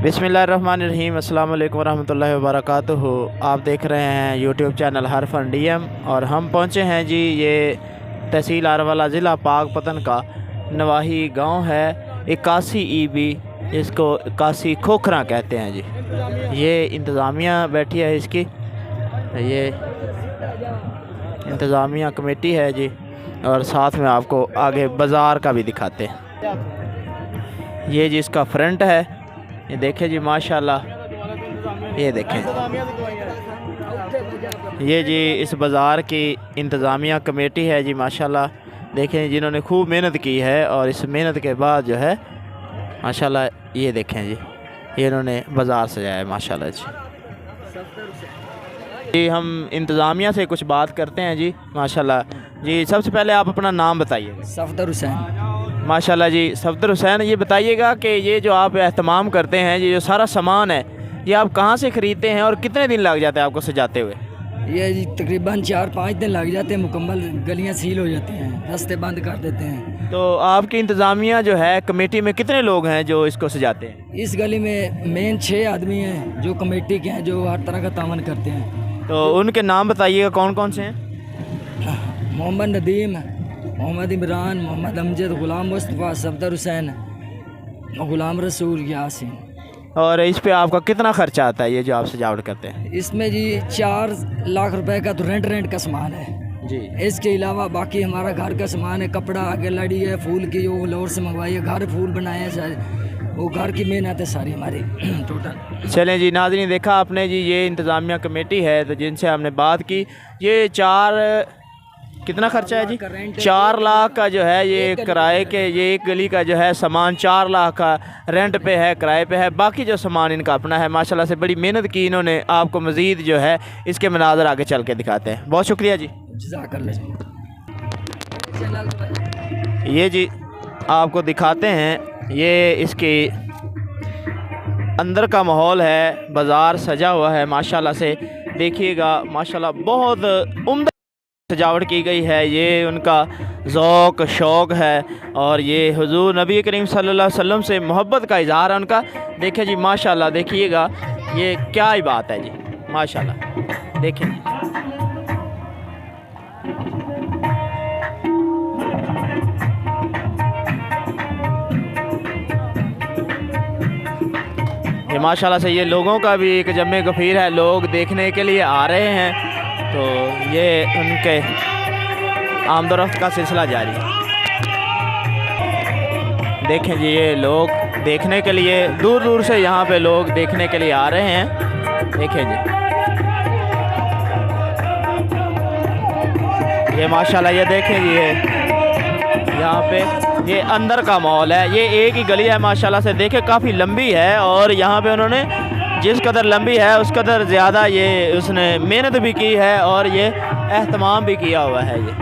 बिस्मिल्लाहिर्रहमानिर्रहीम, अस्सलाम वालेकुम रहमतुल्लाहि व बरकातुहू। आप देख रहे हैं यूट्यूब चैनल हरफन डीएम और हम पहुंचे हैं जी, ये तहसील आरवला ज़िला पाकपतन का नवाही गांव है 81 EB, इसको 81 खोखरा कहते हैं जी। ये इंतज़ामिया बैठी है, इसकी ये इंतज़ामिया कमेटी है जी। और साथ में आपको आगे बाज़ार का भी दिखाते हैं। ये जी इसका फ्रंट है, ये देखें जी माशाल्लाह, ये देखें ये जी इस बाज़ार की इंतज़ामिया कमेटी है जी माशाल्लाह। देखें जिन्होंने खूब मेहनत की है और इस मेहनत के बाद जो है माशाल्लाह, ये देखें जी ये इन्होंने बाज़ार सजाया है माशाल्लाह जी। जी हम इंतज़ामिया से कुछ बात करते हैं जी माशाल्लाह। जी सबसे पहले आप अपना नाम बताइए। सफदर हुसैन। माशाल्लाह जी सफदर हुसैन, ये बताइएगा कि ये जो आप एहतमाम करते हैं, ये जो सारा सामान है, ये आप कहाँ से ख़रीदते हैं और कितने दिन लग जाते हैं आपको सजाते हुए? ये जी तकरीबन 4-5 दिन लग जाते हैं, मुकम्मल गलियाँ सील हो जाती हैं, रास्ते बंद कर देते हैं। तो आपकी इंतज़ामिया जो है कमेटी में कितने लोग हैं जो इसको सजाते हैं? इस गली में मेन 6 आदमी हैं जो कमेटी के हैं, जो हर तरह का तावन करते हैं। तो उनके नाम बताइएगा कौन कौन से हैं? मोहम्मद नदीम, मोहम्मद इमरान, मोहम्मद अमजद, ग़ुलाम मुस्तफ़ा, सफदर हुसैन, ग़ुलाम रसूल, यासीन। और इस पे आपका कितना ख़र्चा आता है ये जो आप सजावट करते हैं? इसमें जी 4 लाख रुपए का तो रेंट का सामान है जी। इसके अलावा बाकी हमारा घर का सामान है, कपड़ा आगे लड़ी है, फूल की वो लाहौर से मंगवाई है, घर फूल बनाए हैं सारे, वो घर की मेहनत है सारी हमारी टोटल। चलें जी नाज़रीन, देखा आपने जी, ये इंतज़ामिया कमेटी है तो जिनसे हमने बात की। ये कितना खर्चा है जी? 4 लाख का जो है ये किराए के, ये एक गली का जो है सामान 4 लाख का रेंट पे है, किराए पे है। बाकी जो सामान इनका अपना है। माशाल्लाह से बड़ी मेहनत की इन्होंने। आपको मज़ीद जो है इसके मनाज़र आगे चल के दिखाते हैं। बहुत शुक्रिया जी। ये जी आपको दिखाते हैं, ये इसके अंदर का माहौल है, बाज़ार सजा हुआ है माशाल्लाह से। देखिएगा माशाल्लाह बहुत उम्दा सजावट की गई है। ये उनका ज़ौक़ शौक़ है और ये हुज़ूर नबी करीम सल्लल्लाहु अलैहि वसल्लम से मोहब्बत का इज़हार है उनका। देखिए जी माशाल्लाह, देखिएगा ये क्या ही बात है जी माशाल्लाह। देखिए ये माशाल्लाह से ये लोगों का भी एक जम्मे गफ़ीर है, लोग देखने के लिए आ रहे हैं। तो ये उनके आमदोरफ्त का सिलसिला जारी है। देखें जी ये लोग देखने के लिए दूर दूर से यहाँ पे लोग देखने के लिए आ रहे हैं। देखें जी ये माशाल्लाह, ये देखें जी ये यहाँ पे ये अंदर का माहौल है। ये एक ही गली है माशाल्लाह से, देखें काफ़ी लंबी है और यहाँ पे उन्होंने जिस कदर लंबी है उस कदर ज़्यादा ये उसने मेहनत भी की है और ये एहतमाम भी किया हुआ है। ये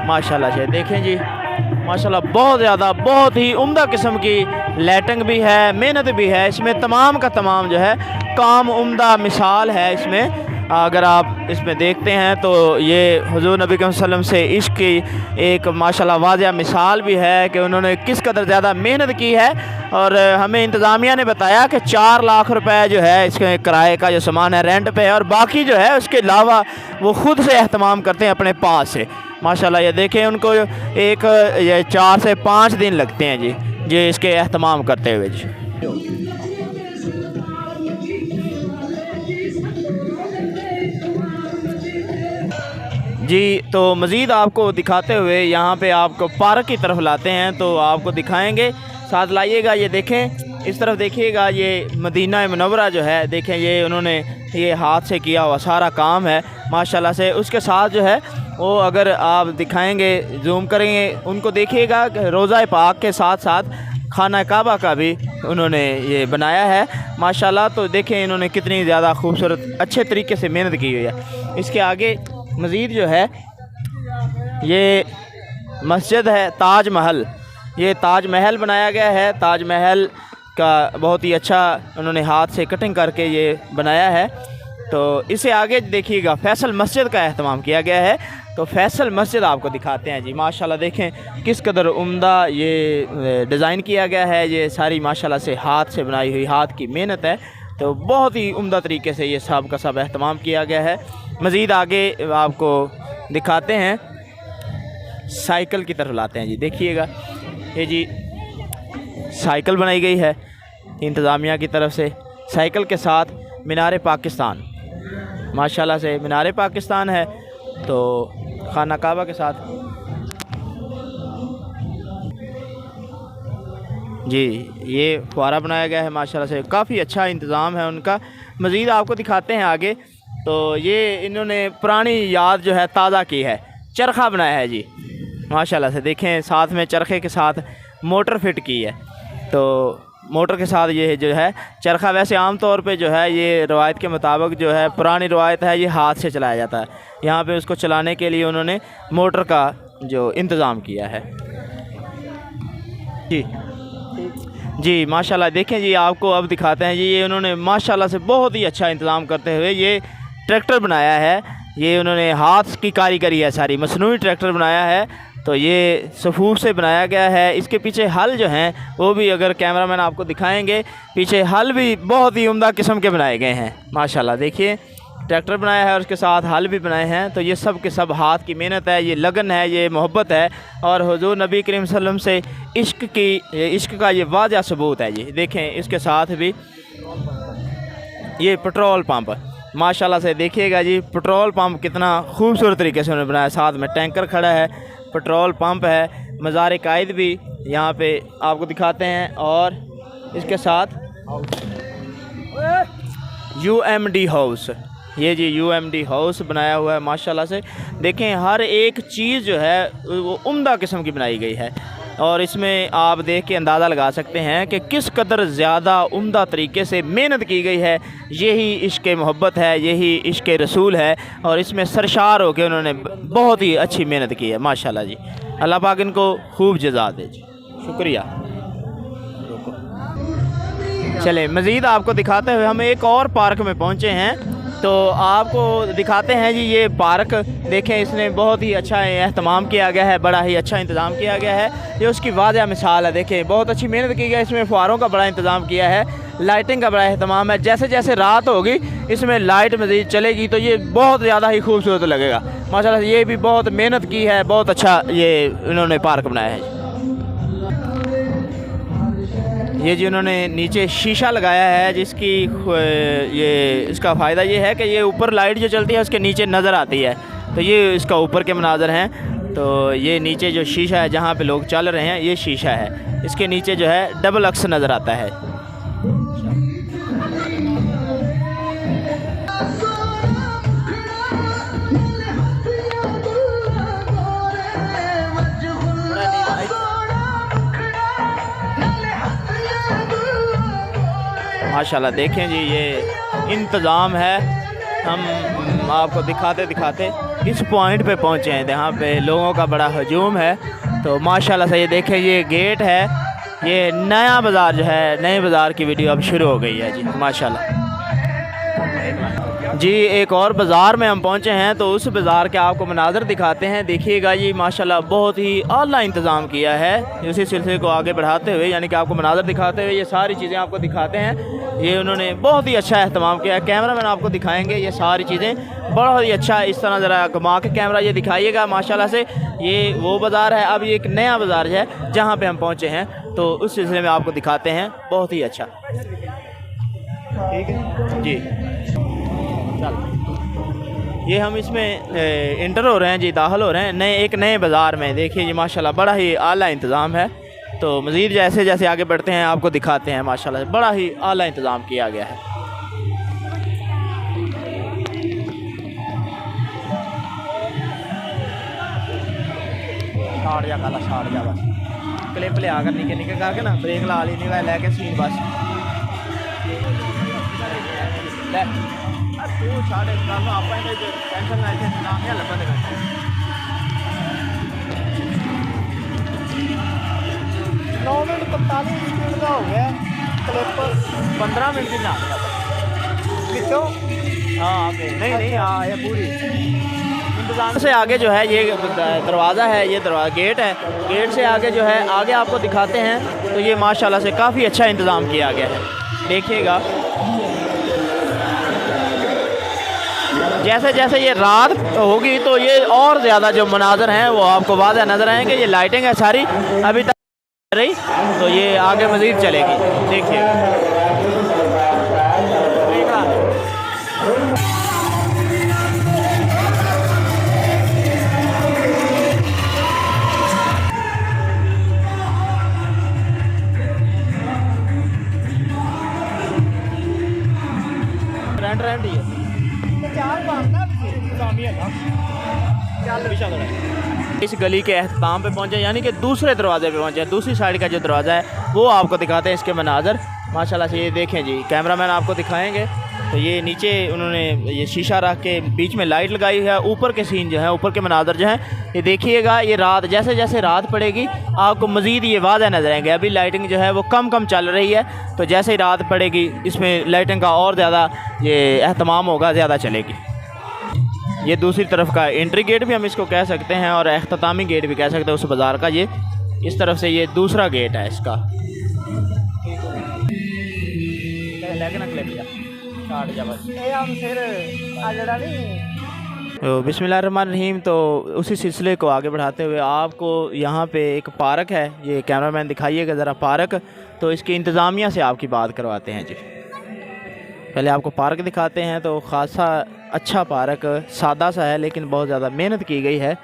माशाल्लाह से देखें जी माशाल्लाह, बहुत ज़्यादा बहुत ही उम्दा किस्म की लाइटिंग भी है, मेहनत भी है इसमें। तमाम का तमाम जो है काम उम्दा मिसाल है इसमें। अगर आप इसमें देखते हैं तो ये हुज़ूर नबी करीम सल्लल्लाहु अलैहि वसल्लम से इश्क की एक माशाल्लाह वाज़िह मिसाल भी है कि उन्होंने किस कदर ज़्यादा मेहनत की है। और हमें इंतज़ामिया ने बताया कि 4 लाख रुपए जो है इसके किराए का जो सामान है रेंट पे है, और बाकी जो है उसके अलावा वो ख़ुद से एहतमाम करते हैं अपने पास से माशाल्लाह। ये देखें उनको एक 4 से 5 दिन लगते हैं जी इसके एहतमाम करते हुए जी। जी तो मज़ीद आपको दिखाते हुए यहाँ पे आपको पार्क की तरफ लाते हैं, तो आपको दिखाएंगे, साथ लाइएगा। ये देखें इस तरफ देखिएगा, ये मदीना मुनव्वरा जो है, देखें ये उन्होंने ये हाथ से किया हुआ सारा काम है माशाल्लाह से। उसके साथ जो है वो अगर आप दिखाएंगे, जूम करेंगे उनको, देखिएगा रोज़ा पाक के साथ साथ खाना काबा का भी उन्होंने ये बनाया है माशाल्लाह। तो देखें इन्होंने कितनी ज़्यादा खूबसूरत अच्छे तरीके से मेहनत की हुई है। इसके आगे मज़ीद जो है ये मस्जिद है ताज महल, ये ताज महल बनाया गया है। ताज महल का बहुत ही अच्छा उन्होंने हाथ से कटिंग करके ये बनाया है। तो इसे आगे देखिएगा फैसल मस्जिद का अहतमाम किया गया है। तो फैसल मस्जिद आपको दिखाते हैं जी। माशाल्लाह देखें किस कदर उम्दा ये डिज़ाइन किया गया है। ये सारी माशाल्लाह से हाथ से बनाई हुई, हाथ की मेहनत है। तो बहुत ही उम्दा तरीके से ये सब का सब अहतमाम किया गया है। मज़ीद आगे आपको दिखाते हैं, साइकिल की तरफ लाते हैं जी। देखिएगा ये जी साइकिल बनाई गई है इंतज़ामिया की तरफ से। साइकिल के साथ मीनार पाकिस्तान, माशाल्लाह से मीनार पाकिस्तान है। तो खाना काबा के साथ जी ये फुआरा बनाया गया है। माशाल्लाह से काफ़ी अच्छा इंतज़ाम है उनका। मज़ीद आपको दिखाते हैं आगे। तो ये इन्होंने पुरानी याद जो है ताज़ा की है। चरखा बनाया है जी माशाल्लाह से। देखें साथ में चरखे के साथ मोटर फिट की है। तो मोटर के साथ ये जो है चरखा, वैसे आम तौर पे जो है ये रवायत के मुताबिक जो है पुरानी रवायत है, ये हाथ से चलाया जाता है। यहाँ पे उसको चलाने के लिए उन्होंने मोटर का जो इंतज़ाम किया है जी। जी माशाल्लाह देखें जी, आपको अब दिखाते हैं जी। ये उन्होंने माशाल्लाह से बहुत ही अच्छा इंतज़ाम करते हुए ये ट्रैक्टर बनाया है। ये उन्होंने हाथ की कारीगरी है, सारी मसनूई ट्रैक्टर बनाया है। तो ये सफूफ से बनाया गया है। इसके पीछे हल जो हैं वो भी अगर कैमरामैन आपको दिखाएंगे, पीछे हल भी बहुत ही उम्दा किस्म के बनाए गए हैं। माशाल्लाह देखिए ट्रैक्टर बनाया है और उसके साथ हल भी बनाए हैं। तो ये सब के सब हाथ की मेहनत है, ये लगन है, ये मोहब्बत है और हुज़ूर नबी करीम सल्लल्लाहु अलैहि वसल्लम से इश्क का ये वाज़ह सबूत है जी। देखें इसके साथ भी ये पेट्रोल पंप, माशाल्लाह से देखिएगा जी पेट्रोल पंप कितना खूबसूरत तरीके से उन्होंने बनाया। साथ में टैंकर खड़ा है, पेट्रोल पंप है, मज़ार कायद भी यहाँ पे आपको दिखाते हैं। और इसके साथ UMD हाउस, ये जी UMD हाउस बनाया हुआ है माशाल्लाह से। देखें हर एक चीज़ जो है वो उम्दा किस्म की बनाई गई है। और इसमें आप देख के अंदाज़ा लगा सकते हैं कि किस कदर ज़्यादा उम्दा तरीके से मेहनत की गई है। यही इश्क़ मोहब्बत है, यही इश्क़ रसूल है। और इसमें सरशार हो के उन्होंने बहुत ही अच्छी मेहनत की है माशाल्लाह जी। अल्लाह पाक इनको खूब जज़ा दे जी। शुक्रिया। चले मज़ीद आपको दिखाते हुए हम एक और पार्क में पहुँचे हैं। तो आपको दिखाते हैं जी ये पार्क। देखें इसने बहुत ही अच्छा एहतमाम किया गया है, बड़ा ही अच्छा इंतज़ाम किया गया है। ये उसकी वाज़ह मिसाल है। देखें बहुत अच्छी मेहनत की गई है। इसमें फुआरों का बड़ा इंतज़ाम किया है, लाइटिंग का बड़ा एहतमाम है। जैसे जैसे रात होगी इसमें लाइट मज़ीद चलेगी तो ये बहुत ज़्यादा ही खूबसूरत लगेगा माशाल्लाह। ये भी बहुत मेहनत की है, बहुत अच्छा ये इन्होंने पार्क बनाया है। ये जी उन्होंने नीचे शीशा लगाया है जिसकी ये इसका फ़ायदा ये है कि ये ऊपर लाइट जो चलती है उसके नीचे नज़र आती है। तो ये इसका ऊपर के मनाज़र हैं। तो ये नीचे जो शीशा है जहाँ पे लोग चल रहे हैं ये शीशा है, इसके नीचे जो है डबल अक्स नज़र आता है। माशाल्लाह देखें जी ये इंतज़ाम है। हम आपको दिखाते दिखाते इस पॉइंट पे पहुँचे हैं जहाँ पे लोगों का बड़ा हजूम है। तो माशाल्लाह से ये देखें ये गेट है। ये नया बाज़ार जो है, नए बाज़ार की वीडियो अब शुरू हो गई है जी माशाल्लाह जी। एक और बाज़ार में हम पहुँचे हैं तो उस बाज़ार के आपको मनाज़र दिखाते हैं। देखिएगा ये माशाल्लाह बहुत ही आला इंतज़ाम किया है। इसी सिलसिले को आगे बढ़ाते हुए यानी कि आपको मनाज़र दिखाते हुए ये सारी चीज़ें आपको दिखाते हैं। ये उन्होंने बहुत ही अच्छा अहतमाम किया है। कैमरामैन आपको दिखाएंगे ये सारी चीज़ें बहुत ही अच्छा। इस तरह ज़रा घुमा के कैमरा ये दिखाइएगा माशाल्लाह से। ये वो बाज़ार है, अब ये एक नया बाज़ार है जहाँ पे हम पहुँचे हैं। तो उस सिलसिले में आपको दिखाते हैं, बहुत ही अच्छा। ठीक है जी। ये हम इसमें इंटर हो रहे हैं जी, दाखिल हो रहे हैं एक नए बाज़ार में। देखिए जी माशाल्लाह बड़ा ही आला इंतज़ाम है। तो मज़ीद जैसे जैसे आगे बढ़ते हैं आपको दिखाते हैं माशाल्लाह बड़ा ही आला इंतज़ाम किया गया है। छाड़ जा काला, छाड़ जा बस क्लिप ले आकर निके निके करके ना ब्रेक ला ली निगाह लेके सीन बस तू छाड़े आप टेंशन नाम लभन 9 मिनट 45 मिनट का हो गया क्लिप 15 मिनट की ना पिछों हाँ नहीं नहीं, हाँ ये पूरी इंतज़ाम से आगे जो है ये दरवाज़ा है, ये दरवाज़ा गेट है। गेट से आगे जो है, आगे आपको दिखाते हैं तो ये माशाल्लाह से काफ़ी अच्छा इंतज़ाम किया गया है। देखिएगा जैसे जैसे ये रात होगी तो ये और ज़्यादा जो मनाज़र हैं वो आपको वाज़ह नज़र आएंगे। ये लाइटिंग है सारी अभी तक रही, तो ये आगे मज़ीद चलेगी। देखिए रेंट ही है। इस गली के अख्ताम पे पहुंचे, यानी कि दूसरे दरवाजे पे पहुंचे। दूसरी साइड का जो दरवाज़ा है वो आपको दिखाते हैं इसके मनाज़र। माशाल्लाह से ये देखें जी, कैमरामैन आपको दिखाएंगे। तो ये नीचे उन्होंने ये शीशा रख के बीच में लाइट लगाई है। ऊपर के सीन जो है, ऊपर के मनाज़र जो हैं, ये देखिएगा। ये रात जैसे जैसे रात पड़ेगी आपको मज़ीद ये वाज़ह नज़र आएंगे। अभी लाइटिंग जो है वो कम कम चल रही है, तो जैसे ही रात पड़ेगी इसमें लाइटिंग का और ज़्यादा ये एहतमाम होगा, ज़्यादा चलेगी। ये दूसरी तरफ का एंट्री गेट भी हम इसको कह सकते हैं और अख्तामी गेट भी कह सकते हैं उस बाज़ार का। ये इस तरफ से ये दूसरा गेट है इसका। तो बिस्मिल्लाहिर्रहमानिर्रहीम। तो उसी सिलसिले को आगे बढ़ाते हुए आपको यहाँ पे एक पार्क है, ये कैमरामैन दिखाइएगा ज़रा पार्क। तो इसकी इंतज़ामिया से आपकी बात करवाते हैं जी। पहले आपको पार्क दिखाते हैं। तो ख़ासा अच्छा पार्क, सादा सा है लेकिन बहुत ज़्यादा मेहनत की गई है।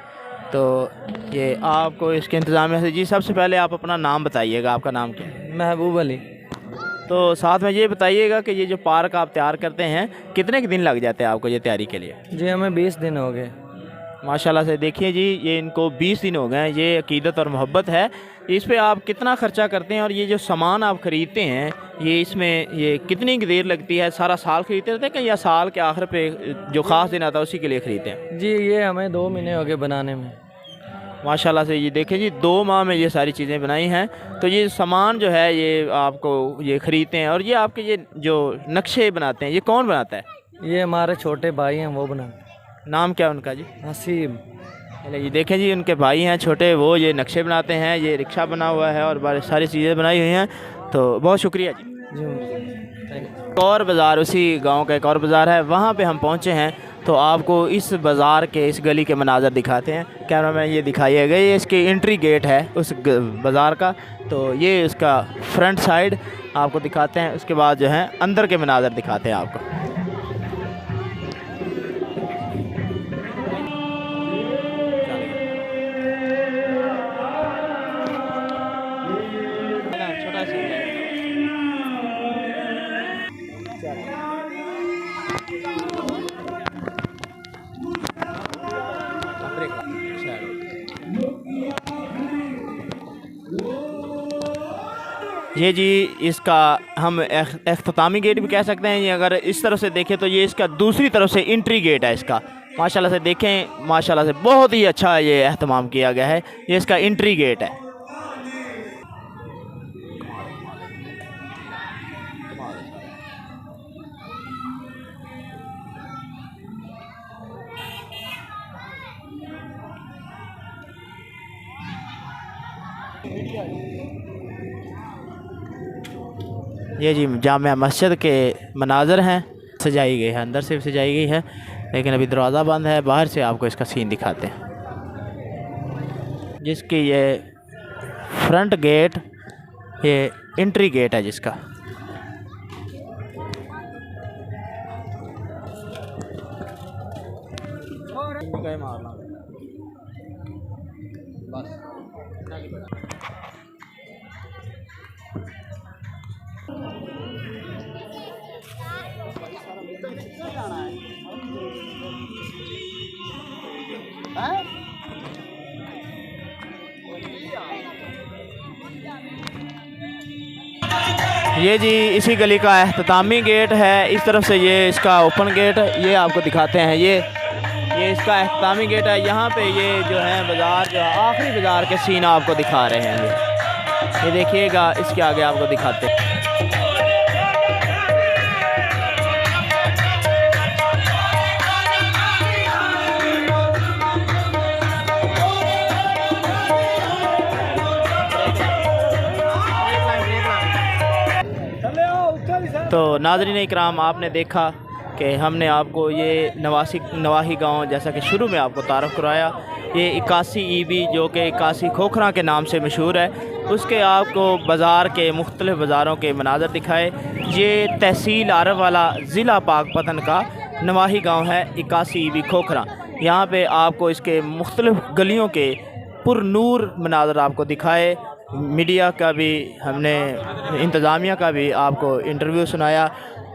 तो ये आपको इसके इंतज़ामिया से जी, सबसे पहले आप अपना नाम बताइएगा। आपका नाम क्या है? महबूब अली। तो साथ में ये बताइएगा कि ये जो पार्क आप तैयार करते हैं कितने के दिन लग जाते हैं आपको ये तैयारी के लिए? जी हमें 20 दिन हो गए। माशाल्लाह से देखिए जी, ये इनको 20 दिन हो गए हैं। ये अकीदत और मोहब्बत है। इस पे आप कितना ख़र्चा करते हैं और ये जो सामान आप ख़रीदते हैं ये इसमें ये कितनी देर लगती है? सारा साल ख़रीदते रहते हैं कि या साल के आखिर पे जो ख़ास दिन आता है उसी के लिए ख़रीदते हैं? जी ये हमें 2 महीने हो गए बनाने में। माशाल्लाह से ये देखें जी, 2 माह में ये सारी चीज़ें बनाई हैं। तो ये सामान जो है ये आपको ये ख़रीदते हैं। और ये आपके ये जो नक्शे बनाते हैं ये कौन बनाता है? ये हमारे छोटे भाई हैं, वो बनाते। नाम क्या है उनका जी? हसीब। ये देखें जी, उनके भाई हैं छोटे, वो ये नक्शे बनाते हैं। ये रिक्शा बना हुआ है और बारी सारी चीज़ें बनाई हुई हैं। तो बहुत शुक्रिया जी। एक और बाज़ार, उसी गांव का एक और बाज़ार है, वहाँ पे हम पहुँचे हैं। तो आपको इस बाज़ार के, इस गली के मनाज़र दिखाते हैं। कैमरामैन ये दिखाइएगा। ये इसकी एंट्री गेट है उस बाज़ार का। तो ये उसका फ्रंट साइड आपको दिखाते हैं। उसके बाद जो है अंदर के मनाज़र दिखाते हैं आपको। ये जी इसका हम इख्तितामी गेट भी कह सकते हैं। ये अगर इस तरफ से देखें तो ये इसका दूसरी तरफ से एंट्री गेट है इसका। माशाल्लाह से देखें, माशाल्लाह से बहुत ही अच्छा ये एहतमाम किया गया है। ये इसका एंट्री गेट है। ये जी जामिया मस्जिद के मनाज़र हैं, सजाई गई है, अंदर से भी सजाई गई है लेकिन अभी दरवाज़ा बंद है। बाहर से आपको इसका सीन दिखाते हैं, जिसकी ये फ्रंट गेट, ये एंट्री गेट है जिसका। ये जी इसी गली का एहततामी गेट है। इस तरफ से ये इसका ओपन गेट, ये आपको दिखाते हैं। ये इसका एहततामी गेट है। यहाँ पे ये जो है बाज़ार, जो आखिरी बाज़ार के सीन आपको दिखा रहे हैं। ये देखिएगा, इसके आगे आपको दिखाते हैं। तो नाज़रीन इकराम, आपने देखा कि हमने आपको ये नवाही गांव, जैसा कि शुरू में आपको तारफ़ कराया, ये 81 ईबी जो कि 81 खोखरा के नाम से मशहूर है, उसके आपको बाज़ार के मुख्तलिफ़ बाज़ारों के मनाज़र दिखाए। ये तहसील आरवाला ज़िला पाकपतन का नवाही गांव है 81 ईबी खोखरा। यहाँ पे आपको इसके मुख्तलिफ़ गलियों के पुरनूर मनाज़र आपको दिखाए। मीडिया का भी हमने, इंतज़ामिया का भी आपको इंटरव्यू सुनाया।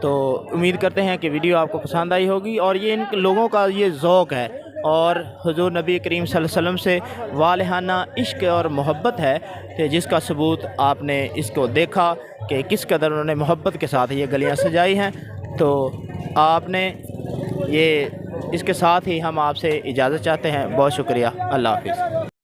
तो उम्मीद करते हैं कि वीडियो आपको पसंद आई होगी और ये इन लोगों का ये ज़ौक़ है और हुज़ूर नबी करीम सल्लल्लाहु अलैहि वसल्लम से वालिहाना इश्क और मोहब्बत है कि जिसका सबूत आपने इसको देखा कि किस कदर उन्होंने मोहब्बत के साथ ये गलियां सजाई हैं। तो आपने ये, इसके साथ ही हम आपसे इजाज़त चाहते हैं। बहुत शुक्रिया। अल्लाह हाफ़िज़।